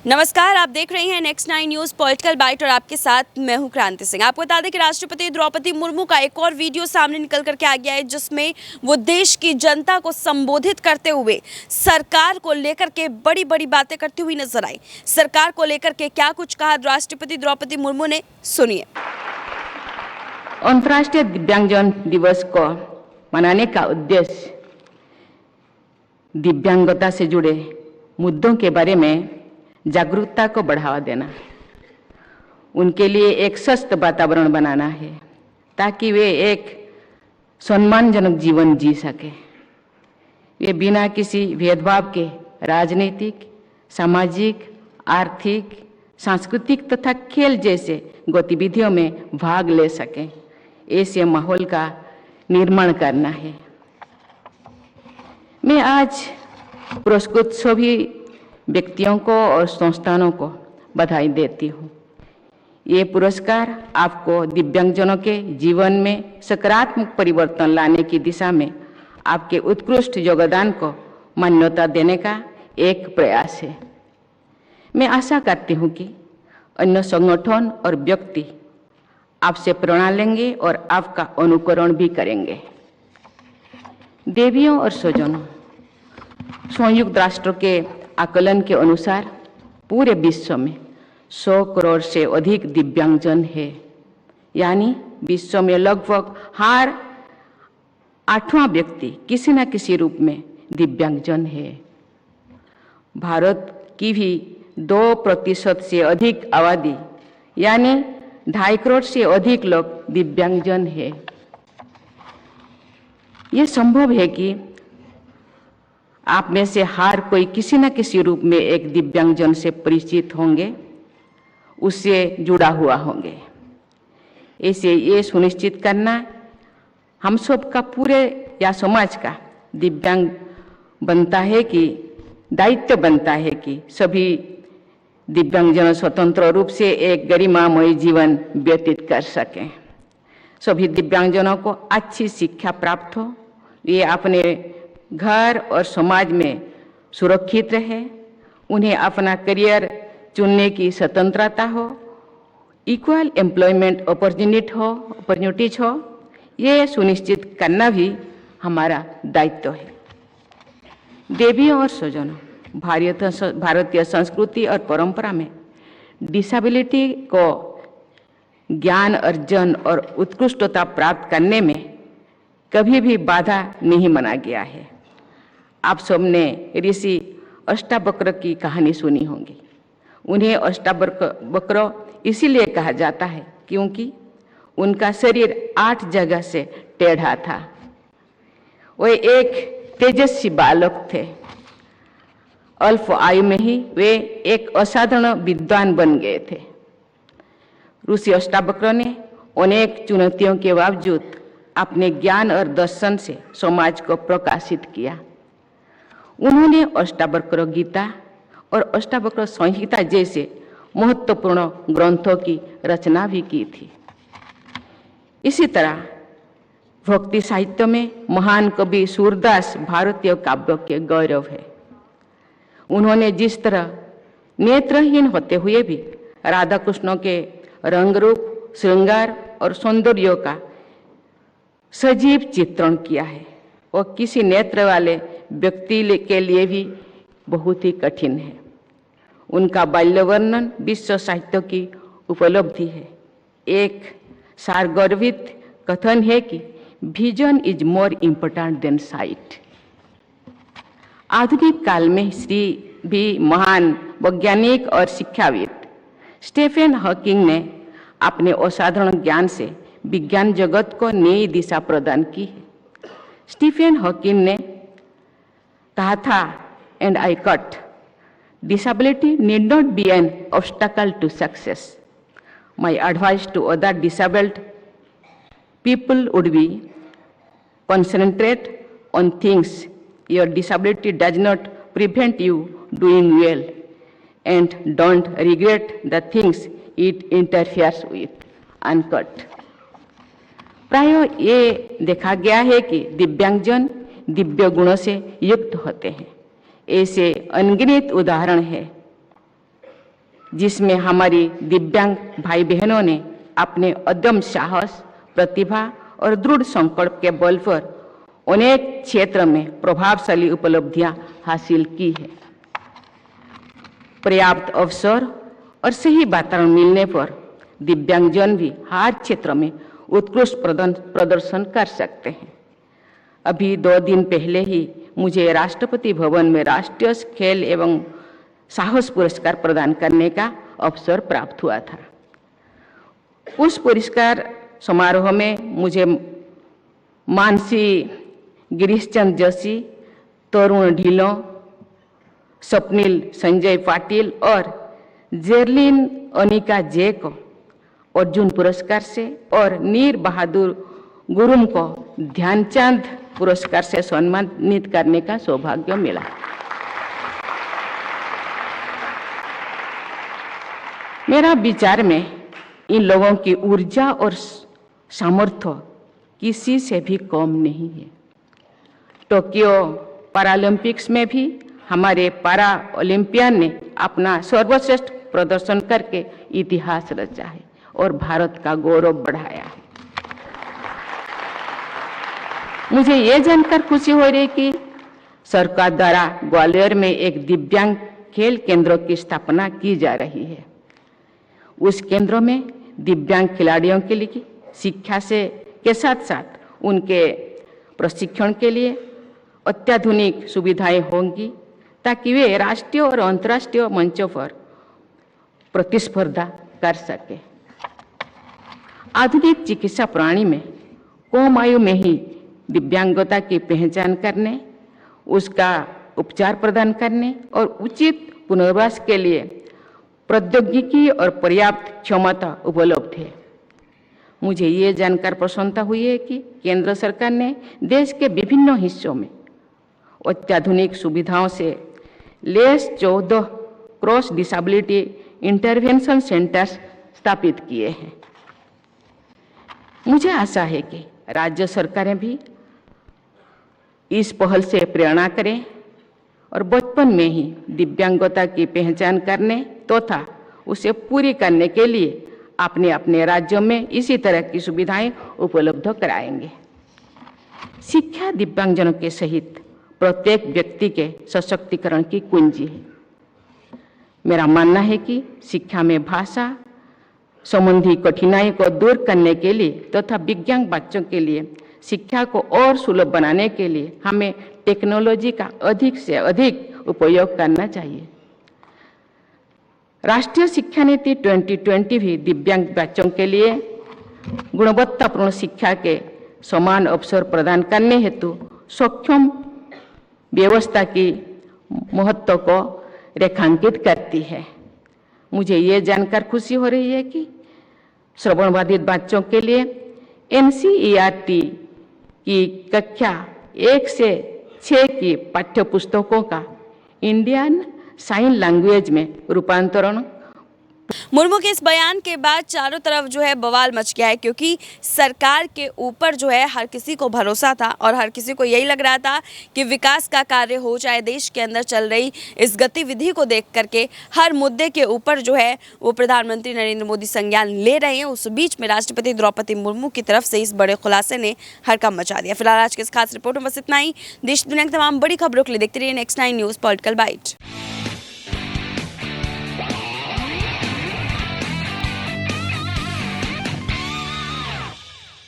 नमस्कार, आप देख रहे हैं नेक्स्ट 9 न्यूज पॉलिटिकल बाइट और आपके साथ मैं हूं क्रांति सिंह। आपको बता दें कि राष्ट्रपति द्रौपदी मुर्मू का एक और वीडियो सामने निकल करके आ गया है, जिसमें वो देश की जनता को संबोधित करते हुए सरकार को लेकर के बड़ी बड़ी बातें करती हुई नजर आई। सरकार को लेकर के क्या कुछ कहा राष्ट्रपति द्रौपदी मुर्मू ने, सुनिए। अंतर्राष्ट्रीय दिव्यांगजन दिवस को मनाने का उद्देश्य दिव्यांगता से जुड़े मुद्दों के बारे में जागरूकता को बढ़ावा देना, उनके लिए एक स्वस्थ वातावरण बनाना है ताकि वे एक सम्मानजनक जीवन जी सके। वे बिना किसी भेदभाव के राजनीतिक, सामाजिक, आर्थिक, सांस्कृतिक तथा खेल जैसे गतिविधियों में भाग ले सकें, ऐसे माहौल का निर्माण करना है। मैं आज पुरस्कृत सभी व्यक्तियों को और संस्थानों को बधाई देती हूँ। ये पुरस्कार आपको दिव्यांगजनों के जीवन में सकारात्मक परिवर्तन लाने की दिशा में आपके उत्कृष्ट योगदान को मान्यता देने का एक प्रयास है। मैं आशा करती हूँ कि अन्य संगठन और व्यक्ति आपसे प्रेरणा लेंगे और आपका अनुकरण भी करेंगे। देवियों और स्वजनों, संयुक्त राष्ट्र के आकलन के अनुसार पूरे विश्व में 100 करोड़ से अधिक दिव्यांगजन है, यानी विश्व में लगभग हर 8वां व्यक्ति किसी न किसी रूप में दिव्यांगजन है। भारत की भी 2% से अधिक आबादी यानी 2.5 करोड़ से अधिक लोग दिव्यांगजन है। ये संभव है कि आप में से हर कोई किसी न किसी रूप में एक दिव्यांगजन से परिचित होंगे, उससे जुड़ा हुआ होंगे। ऐसे ये सुनिश्चित करना हम सब का पूरे या समाज का दिव्यांग बनता है कि दायित्व बनता है कि सभी दिव्यांगजन स्वतंत्र रूप से एक गरिमामय जीवन व्यतीत कर सकें। सभी दिव्यांगजनों को अच्छी शिक्षा प्राप्त हो, ये अपने घर और समाज में सुरक्षित रहे, उन्हें अपना करियर चुनने की स्वतंत्रता हो, इक्वल एम्प्लॉयमेंट अपॉर्चुनिटीज हो, ये सुनिश्चित करना भी हमारा दायित्व है। देवियों और स्वजनों, भारतीय संस्कृति और परंपरा में डिसेबिलिटी को ज्ञान अर्जन और उत्कृष्टता प्राप्त करने में कभी भी बाधा नहीं माना गया है। आप सबने ऋषि अष्टावक्र की कहानी सुनी होगी। उन्हें अष्टावक्र इसीलिए कहा जाता है क्योंकि उनका शरीर 8 जगह से टेढ़ा था। वे एक तेजस्वी बालक थे। अल्प आयु में ही वे एक असाधारण विद्वान बन गए थे। ऋषि अष्टावक्र ने अनेक चुनौतियों के बावजूद अपने ज्ञान और दर्शन से समाज को प्रकाशित किया। उन्होंने अष्टावक्र गीता और अष्टावक्र संहिता जैसे महत्वपूर्ण ग्रंथों की रचना भी की थी। इसी तरह भक्ति साहित्य में महान कवि सूरदास भारतीय काव्य के गौरव है। उन्होंने जिस तरह नेत्रहीन होते हुए भी राधा कृष्ण के रंग रूप, श्रृंगार और सौंदर्य का सजीव चित्रण किया है, वो किसी नेत्र वाले व्यक्ति के लिए भी बहुत ही कठिन है। उनका बाल्य वर्णन विश्व साहित्य की उपलब्धि है। एक सारगर्भित कथन है कि vision is more important then site. आधुनिक काल में श्री भी महान वैज्ञानिक और शिक्षाविद स्टीफन हॉकिंग ने अपने असाधारण ज्ञान से विज्ञान जगत को नई दिशा प्रदान की है। स्टीफन हॉकिंग ने कहा था, and I quote, disability need not be an obstacle to success. My advice to other disabled people would be concentrate on things your disability does not prevent you doing well and don't regret the things it interferes with. Unquote. प्राय ये देखा गया है कि दिव्यांगजन दिव्य गुणों से युक्त होते हैं। ऐसे अनगिनत उदाहरण है जिसमें हमारी दिव्यांग भाई बहनों ने अपने अदम्य साहस, प्रतिभा और दृढ़ संकल्प के बल पर अनेक क्षेत्र में प्रभावशाली उपलब्धियां हासिल की है। पर्याप्त अवसर और सही वातावरण मिलने पर दिव्यांगजन भी हर क्षेत्र में उत्कृष्ट प्रदर्शन कर सकते हैं। अभी 2 दिन पहले ही मुझे राष्ट्रपति भवन में राष्ट्रीय खेल एवं साहस पुरस्कार प्रदान करने का अवसर प्राप्त हुआ था। उस पुरस्कार समारोह में मुझे मानसी गिरीशचंद जोशी, तरुण ढिल्लों, स्वप्निल संजय पाटिल और जेरलिन अनिका जे को अर्जुन पुरस्कार से और नीर बहादुर गुरुम को ध्यानचंद पुरस्कार से सम्मानित करने का सौभाग्य मिला। मेरा विचार में इन लोगों की ऊर्जा और सामर्थ्य किसी से भी कम नहीं है। टोक्यो पैरालंपिक्स में भी हमारे पैरा ओलंपियन ने अपना सर्वश्रेष्ठ प्रदर्शन करके इतिहास रचा है और भारत का गौरव बढ़ाया है। मुझे ये जानकर खुशी हो रही कि सरकार द्वारा ग्वालियर में एक दिव्यांग खेल केंद्र की स्थापना की जा रही है। उस केंद्र में दिव्यांग खिलाड़ियों के लिए शिक्षा के साथ साथ उनके प्रशिक्षण के लिए अत्याधुनिक सुविधाएं होंगी ताकि वे राष्ट्रीय और अंतर्राष्ट्रीय मंचों पर प्रतिस्पर्धा कर सके। आधुनिक चिकित्सा प्रणाली में कम आयु में ही दिव्यांगता की पहचान करने, उसका उपचार प्रदान करने और उचित पुनर्वास के लिए प्रौद्योगिकी और पर्याप्त क्षमता उपलब्ध है। मुझे ये जानकर प्रसन्नता हुई है कि केंद्र सरकार ने देश के विभिन्न हिस्सों में अत्याधुनिक सुविधाओं से lace 14 cross disability intervention centres स्थापित किए हैं। मुझे आशा है कि राज्य सरकारें भी इस पहल से प्रेरणा करें और बचपन में ही दिव्यांगता की पहचान करने तथा उसे पूरी करने के लिए अपने अपने राज्यों में इसी तरह की सुविधाएं उपलब्ध कराएंगे। शिक्षा दिव्यांगजनों के सहित प्रत्येक व्यक्ति के सशक्तिकरण की कुंजी है। मेरा मानना है कि शिक्षा में भाषा संबंधी कठिनाई को दूर करने के लिए तथा दिव्यांग बच्चों के लिए शिक्षा को और सुलभ बनाने के लिए हमें टेक्नोलॉजी का अधिक से अधिक उपयोग करना चाहिए। राष्ट्रीय शिक्षा नीति 2020 भी दिव्यांग बच्चों के लिए गुणवत्तापूर्ण शिक्षा के समान अवसर प्रदान करने हेतु सक्षम व्यवस्था की महत्व को रेखांकित करती है। मुझे ये जानकर खुशी हो रही है कि श्रवण बाधित बच्चों के लिए NCERT की कक्षा 1 से 6 की पाठ्य पुस्तकों का इंडियन साइन लैंग्वेज में रूपांतरण। मुर्मू के इस बयान के बाद चारों तरफ जो है बवाल मच गया है, क्योंकि सरकार के ऊपर जो है हर किसी को भरोसा था और हर किसी को यही लग रहा था कि विकास का कार्य हो जाए। देश के अंदर चल रही इस गतिविधि को देख करके हर मुद्दे के ऊपर जो है वो प्रधानमंत्री नरेंद्र मोदी संज्ञान ले रहे हैं। उस बीच में राष्ट्रपति द्रौपदी मुर्मू की तरफ से इस बड़े खुलासे ने हड़कंप मचा दिया। फिलहाल आज के इस खास रिपोर्ट में बस इतना ही। देश दुनिया की तमाम बड़ी खबरों के लिए देखते रहिए नेक्स्ट 9 न्यूज़ पॉलिटिकल बाइट।